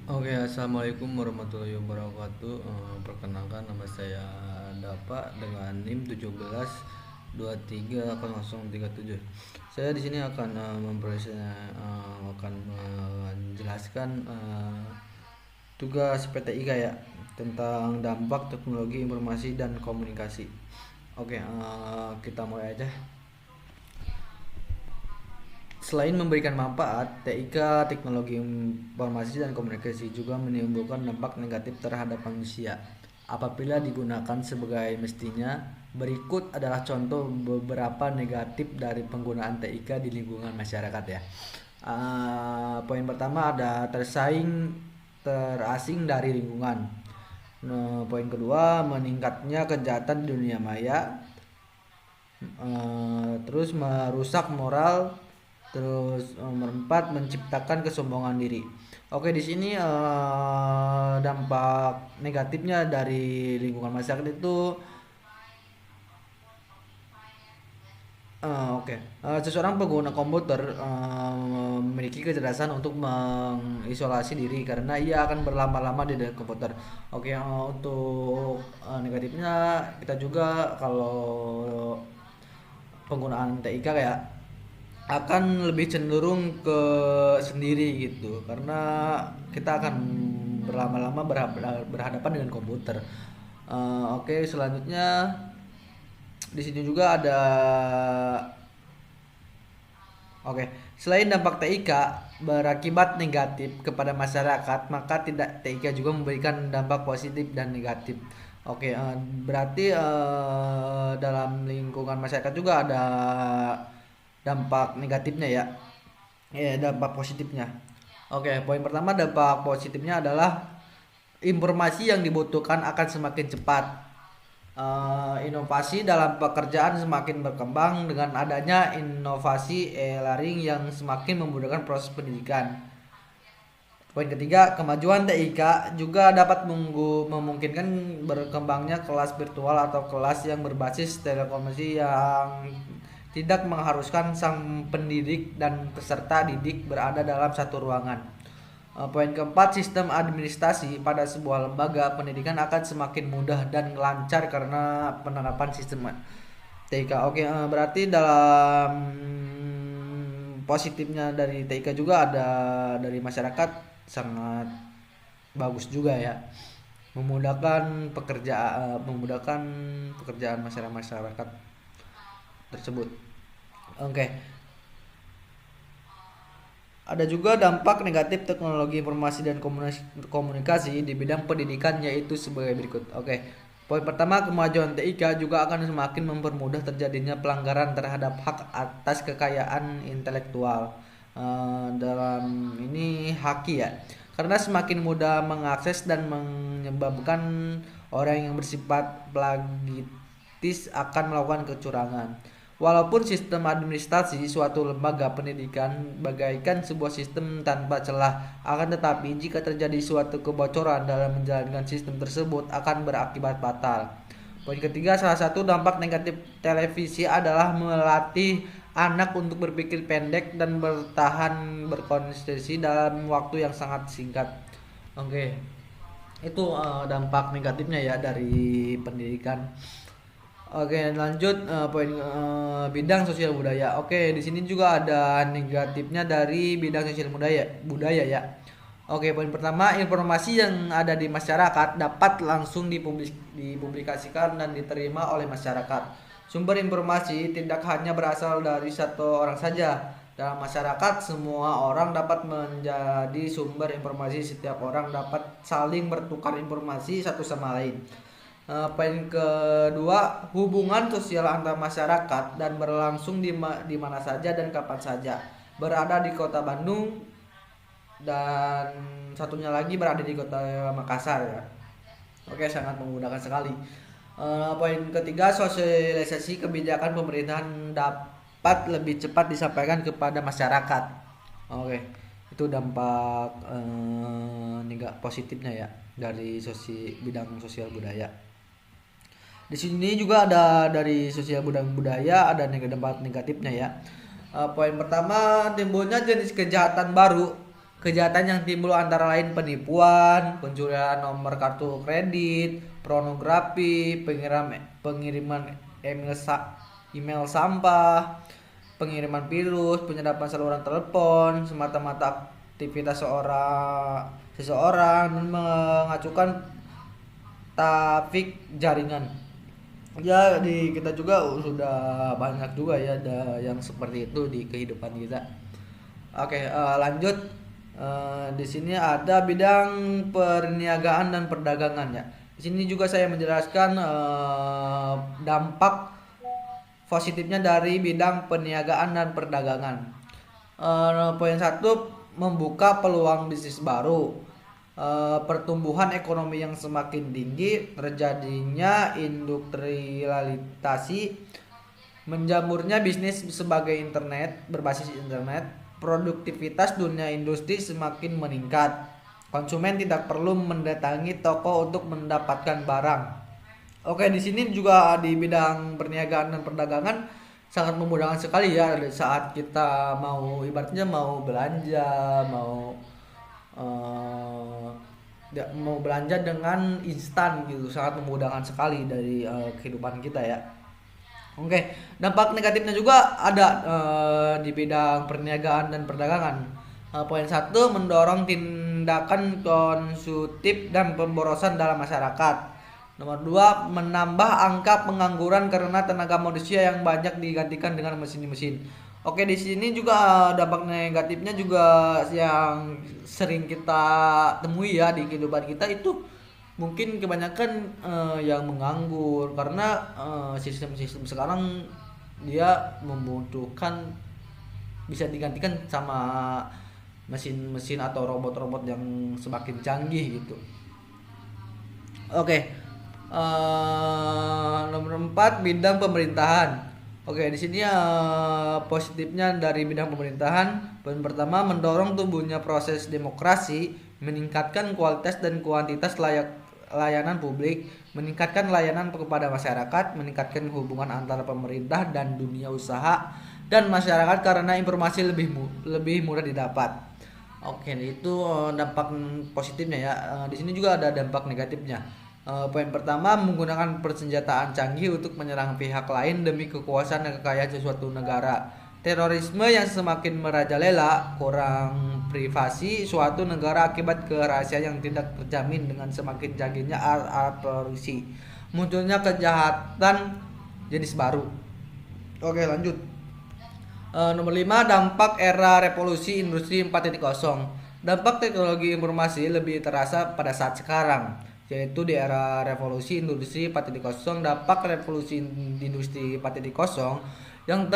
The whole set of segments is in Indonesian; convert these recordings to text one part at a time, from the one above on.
Oke, assalamualaikum warahmatullahi wabarakatuh. Perkenalkan nama saya Dapa dengan NIM 17230037. Saya di sini akan menjelaskan tugas PTIK ya tentang dampak teknologi informasi dan komunikasi. Oke, kita mulai aja. Selain memberikan manfaat, TIK teknologi informasi dan komunikasi juga menimbulkan dampak negatif terhadap manusia apabila digunakan sebagai mestinya. Berikut adalah contoh beberapa negatif dari penggunaan TIK di lingkungan masyarakat ya. Poin pertama ada terasing dari lingkungan. Nah, poin kedua meningkatnya kejahatan di dunia maya. Terus merusak moral. Terus nomor 4 menciptakan kesombongan diri. Oke, di sini dampak negatifnya dari lingkungan masyarakat itu oke. Seseorang pengguna komputer memiliki kecerdasan untuk mengisolasi diri karena ia akan berlama-lama di dalam komputer. Oke, untuk negatifnya kita juga kalau penggunaan TIK kayak akan lebih cenderung ke sendiri gitu karena kita akan berlama-lama berhadapan dengan komputer. Oke, selanjutnya di sini juga ada. Oke, selain dampak TIK berakibat negatif kepada masyarakat, maka tidak TIK juga memberikan dampak positif dan negatif. Oke, berarti dalam lingkungan masyarakat juga ada dampak negatifnya ya. Dampak positifnya. Oke, poin pertama dampak positifnya adalah informasi yang dibutuhkan akan semakin cepat. Inovasi dalam pekerjaan semakin berkembang dengan adanya inovasi e-learning yang semakin memudahkan proses pendidikan. Poin ketiga, kemajuan TIK juga dapat memungkinkan berkembangnya kelas virtual atau kelas yang berbasis telekomunikasi yang tidak mengharuskan sang pendidik dan peserta didik berada dalam satu ruangan. Poin keempat, sistem administrasi pada sebuah lembaga pendidikan akan semakin mudah dan lancar karena penerapan sistem TIK. Oke, berarti dalam positifnya dari TIK juga ada dari masyarakat sangat bagus juga ya. Memudahkan pekerjaan masyarakat tersebut. Oke. Ada juga dampak negatif teknologi informasi dan komunikasi di bidang pendidikan yaitu sebagai berikut. Oke. Poin pertama, kemajuan TIK juga akan semakin mempermudah terjadinya pelanggaran terhadap hak atas kekayaan intelektual. Dalam ini haki ya. Karena semakin mudah mengakses dan menyebabkan orang yang bersifat plagiatis akan melakukan kecurangan. Walaupun sistem administrasi suatu lembaga pendidikan bagaikan sebuah sistem tanpa celah, akan tetapi jika terjadi suatu kebocoran dalam menjalankan sistem tersebut akan berakibat fatal. Poin ketiga, salah satu dampak negatif televisi adalah melatih anak untuk berpikir pendek dan bertahan berkonsentrasi dalam waktu yang sangat singkat. Oke, itu dampak negatifnya ya dari pendidikan. Oke, lanjut poin bidang sosial budaya. Oke, di sini juga ada negatifnya dari bidang sosial budaya ya. Oke, poin pertama, informasi yang ada di masyarakat dapat langsung dipublikasikan dan diterima oleh masyarakat. Sumber informasi tidak hanya berasal dari satu orang saja. Dalam masyarakat, semua orang dapat menjadi sumber informasi. Setiap orang dapat saling bertukar informasi satu sama lain. Poin kedua, hubungan sosial antar masyarakat dan berlangsung di mana saja dan kapan saja. Berada di kota Bandung dan satunya lagi berada di kota Makassar ya. Oke, sangat memudahkan sekali. Poin ketiga, sosialisasi kebijakan pemerintahan dapat lebih cepat disampaikan kepada masyarakat. Oke, itu dampak positifnya ya dari bidang sosial budaya. Di sini juga ada dari sosial budaya ada dampak negatifnya ya. Poin pertama, timbulnya jenis kejahatan baru Kejahatan yang timbul antara lain penipuan, pencurian nomor kartu kredit, pornografi, pengiriman email, email sampah, pengiriman virus, penyadapan saluran telepon, semata-mata aktivitas seseorang dan mengacukan trafik jaringan. Ya di kita juga sudah banyak juga ya ada yang seperti itu di kehidupan kita. Oke, lanjut. Di sini ada bidang perniagaan dan perdagangan ya. Di sini juga saya menjelaskan dampak positifnya dari bidang perniagaan dan perdagangan. Poin satu, membuka peluang bisnis baru. Pertumbuhan ekonomi yang semakin tinggi, terjadinya industrialisasi, menjamurnya bisnis sebagai berbasis internet, produktivitas dunia industri semakin meningkat. Konsumen tidak perlu mendatangi toko untuk mendapatkan barang. Oke, di sini juga di bidang perniagaan dan perdagangan sangat memudahkan sekali ya saat kita mau ibaratnya mau belanja, mau belanja dengan instan gitu, sangat memudahkan sekali dari kehidupan kita ya. Oke, dampak negatifnya juga ada di bidang perniagaan dan perdagangan. Poin satu, mendorong tindakan konsumtif dan pemborosan dalam masyarakat. Nomor dua, menambah angka pengangguran karena tenaga manusia yang banyak digantikan dengan mesin-mesin. Oke, di sini juga dampak negatifnya juga yang sering kita temui ya di kehidupan kita itu mungkin kebanyakan yang menganggur karena sistem-sistem sekarang dia membutuhkan bisa digantikan sama mesin-mesin atau robot-robot yang semakin canggih gitu. Oke, nomor 4, bidang pemerintahan. Oke, di sini positifnya dari bidang pemerintahan. Poin pertama, mendorong tumbuhnya proses demokrasi, meningkatkan kualitas dan kuantitas layanan publik, meningkatkan layanan kepada masyarakat, meningkatkan hubungan antara pemerintah dan dunia usaha dan masyarakat karena informasi lebih mudah didapat. Oke, itu dampak positifnya ya. Di sini juga ada dampak negatifnya. Poin pertama, menggunakan persenjataan canggih untuk menyerang pihak lain demi kekuasaan dan kekayaan suatu negara. Terorisme yang semakin merajalela, kurang privasi suatu negara akibat kerahasiaan yang tidak terjamin dengan semakin canggihnya alat polisi. Munculnya kejahatan jenis baru. Oke, lanjut. Nomor 5, dampak era revolusi industri 4.0. Dampak teknologi informasi lebih terasa pada saat sekarang, yaitu di era revolusi industri 4.0. Dampak revolusi industri 4.0 yang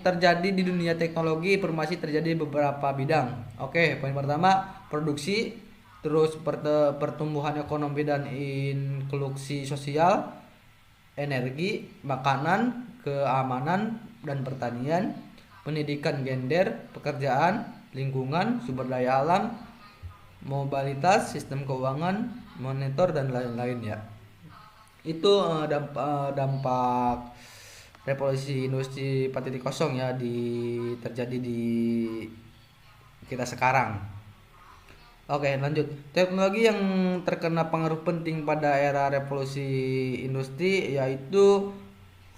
terjadi di dunia teknologi informasi terjadi beberapa bidang. Oke, poin pertama, produksi, terus pertumbuhan ekonomi dan inklusi sosial, energi, makanan, keamanan dan pertanian, pendidikan gender, pekerjaan, lingkungan, sumber daya alam, mobilitas, sistem keuangan, moneter dan lain-lain ya. Itu dampak revolusi industri 4.0 ya terjadi di kita sekarang. Oke, lanjut. Teknologi yang terkena pengaruh penting pada era revolusi industri yaitu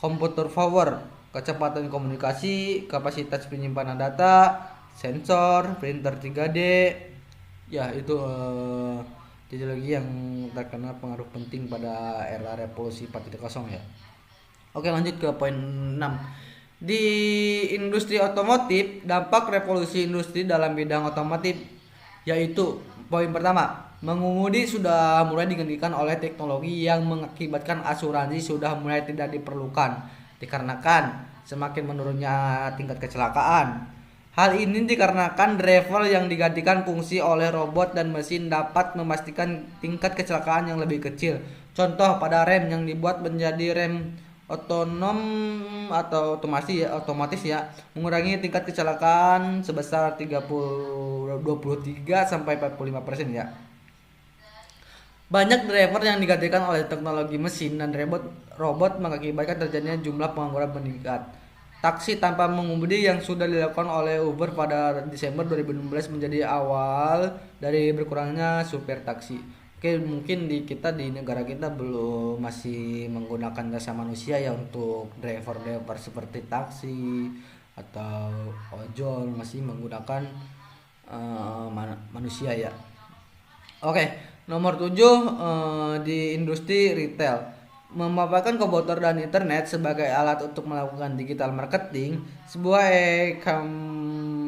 komputer power, kecepatan komunikasi, kapasitas penyimpanan data, sensor, printer 3D. Ya, itu teknologi yang terkena pengaruh penting pada era revolusi 4.0 ya. Oke, lanjut ke poin 6. Di industri otomotif, dampak revolusi industri dalam bidang otomotif yaitu poin pertama, mengemudi sudah mulai digantikan oleh teknologi yang mengakibatkan asuransi sudah mulai tidak diperlukan dikarenakan semakin menurunnya tingkat kecelakaan. Hal ini dikarenakan driver yang digantikan fungsi oleh robot dan mesin dapat memastikan tingkat kecelakaan yang lebih kecil. Contoh pada rem yang dibuat menjadi rem otonom atau otomatis ya, mengurangi tingkat kecelakaan sebesar 23 sampai 45% ya. Banyak driver yang digantikan oleh teknologi mesin dan robot mengakibatkan terjadinya jumlah pengangguran meningkat. taksi tanpa mengemudi yang sudah dilakukan oleh Uber pada Desember 2016 menjadi awal dari berkurangnya supir taksi. Oke, mungkin di negara kita belum masih menggunakan jasa manusia ya untuk driver-driver seperti taksi atau ojol, masih menggunakan manusia ya. Oke, nomor 7 di industri retail. Memanfaatkan komputer dan internet sebagai alat untuk melakukan digital marketing, sebuah e-commerce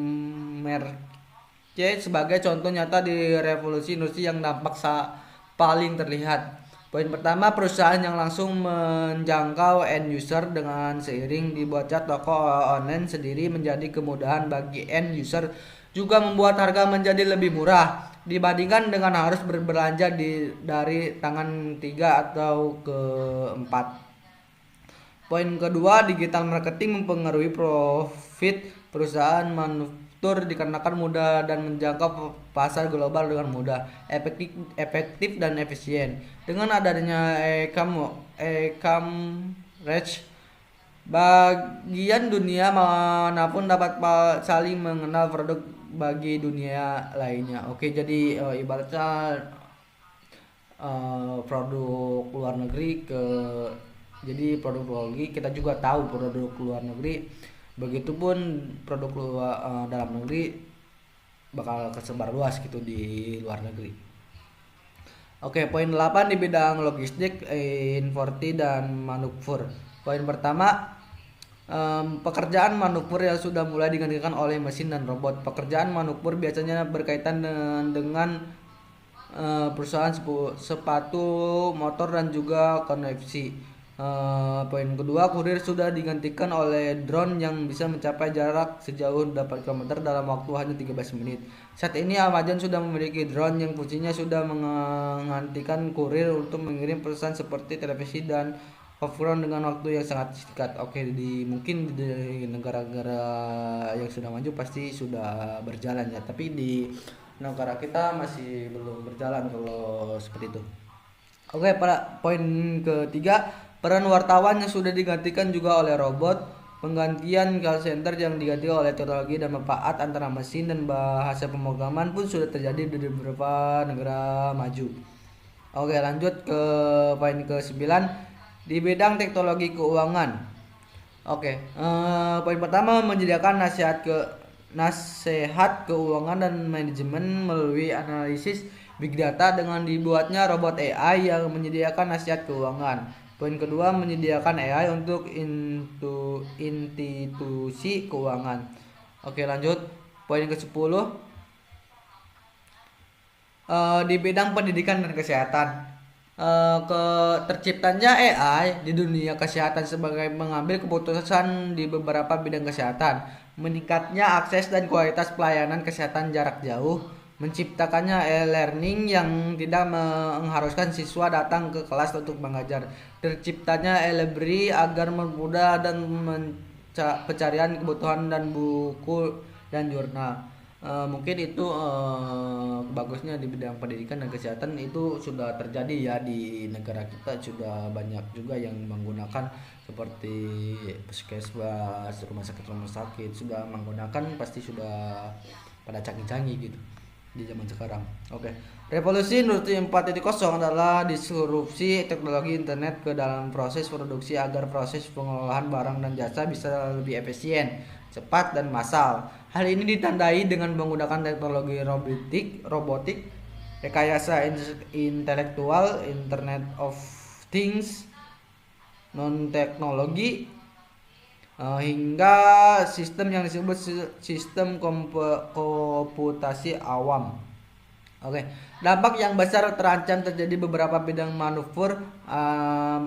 sebagai contoh nyata di revolusi industri yang dampak paling terlihat. Poin pertama, perusahaan yang langsung menjangkau end user dengan seiring dibuatnya toko online sendiri menjadi kemudahan bagi end user, juga membuat harga menjadi lebih murah dibandingkan dengan harus berbelanja dari tangan 3 atau ke-4. Poin kedua, digital marketing mempengaruhi profit perusahaan manufaktur dikarenakan mudah dan menjangkau pasar global dengan mudah, efektif dan efisien. Dengan adanya e-commerce, bagian dunia manapun dapat saling mengenal produk bagi dunia lainnya. Oke, jadi ibaratnya produk luar negeri jadi produk luar negeri kita juga tahu produk luar negeri, begitupun produk dalam negeri bakal kesebar luas gitu di luar negeri. Oke, poin 8 di bidang logistik, inforti dan manufaktur. Poin pertama, pekerjaan manufaktur yang sudah mulai digantikan oleh mesin dan robot. Pekerjaan manufaktur biasanya berkaitan dengan perusahaan sepatu, motor dan juga konveksi. Poin kedua, kurir sudah digantikan oleh drone yang bisa mencapai jarak sejauh 8 km dalam waktu hanya 13 menit. Saat ini Amazon sudah memiliki drone yang fungsinya sudah menggantikan kurir untuk mengirim pesan seperti televisi dan offline dengan waktu yang sangat singkat. Oke, mungkin di negara-negara yang sudah maju pasti sudah berjalan ya, tapi di negara kita masih belum berjalan kalau seperti itu. Oke, pada poin ketiga, peran wartawan yang sudah digantikan juga oleh robot. Penggantian call center yang diganti oleh teknologi dan manfaat antara mesin dan bahasa pemrograman pun sudah terjadi di beberapa negara maju. Oke, lanjut ke poin ke-9 di bidang teknologi keuangan. Oke, poin pertama, menyediakan nasihat keuangan dan manajemen melalui analisis big data dengan dibuatnya robot AI yang menyediakan nasihat keuangan. Poin kedua, menyediakan AI untuk institusi keuangan. Oke, lanjut. Poin ke-10 di bidang pendidikan dan kesehatan. Terciptanya AI di dunia kesehatan sebagai mengambil keputusan di beberapa bidang kesehatan, meningkatnya akses dan kualitas pelayanan kesehatan jarak jauh, menciptakannya e-learning yang tidak mengharuskan siswa datang ke kelas untuk mengajar, terciptanya e-library agar mempermudah dan pencarian kebutuhan dan buku dan jurnal. Mungkin itu bagusnya di bidang pendidikan dan kesehatan itu sudah terjadi ya di negara kita, sudah banyak juga yang menggunakan seperti puskesmas, rumah sakit sudah menggunakan, pasti sudah pada canggih-canggih gitu di zaman sekarang. Oke. Revolusi industri 4.0 adalah disrupsi teknologi internet ke dalam proses produksi agar proses pengolahan barang dan jasa bisa lebih efisien, cepat dan massal. Hal ini ditandai dengan menggunakan teknologi robotik, rekayasa intelektual, Internet of Things, non-teknologi, hingga sistem yang disebut sistem komputasi awam. Oke, dampak yang besar terancam terjadi beberapa bidang manufaktur.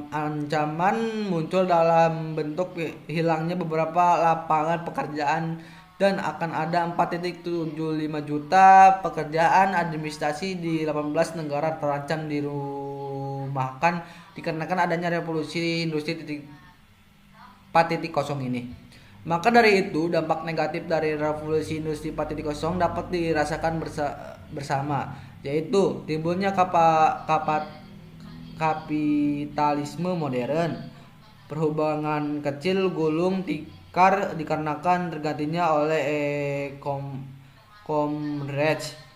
Ancaman muncul dalam bentuk hilangnya beberapa lapangan pekerjaan dan akan ada 4.75 juta pekerjaan administrasi di 18 negara terancam dirumahkan dikarenakan adanya revolusi industri 4.0 ini. Maka dari itu, dampak negatif dari revolusi industri 4.0 dapat dirasakan bersama, yaitu timbulnya kapitalisme modern, perhubangan kecil gulung dikarenakan tergantinya oleh Comrades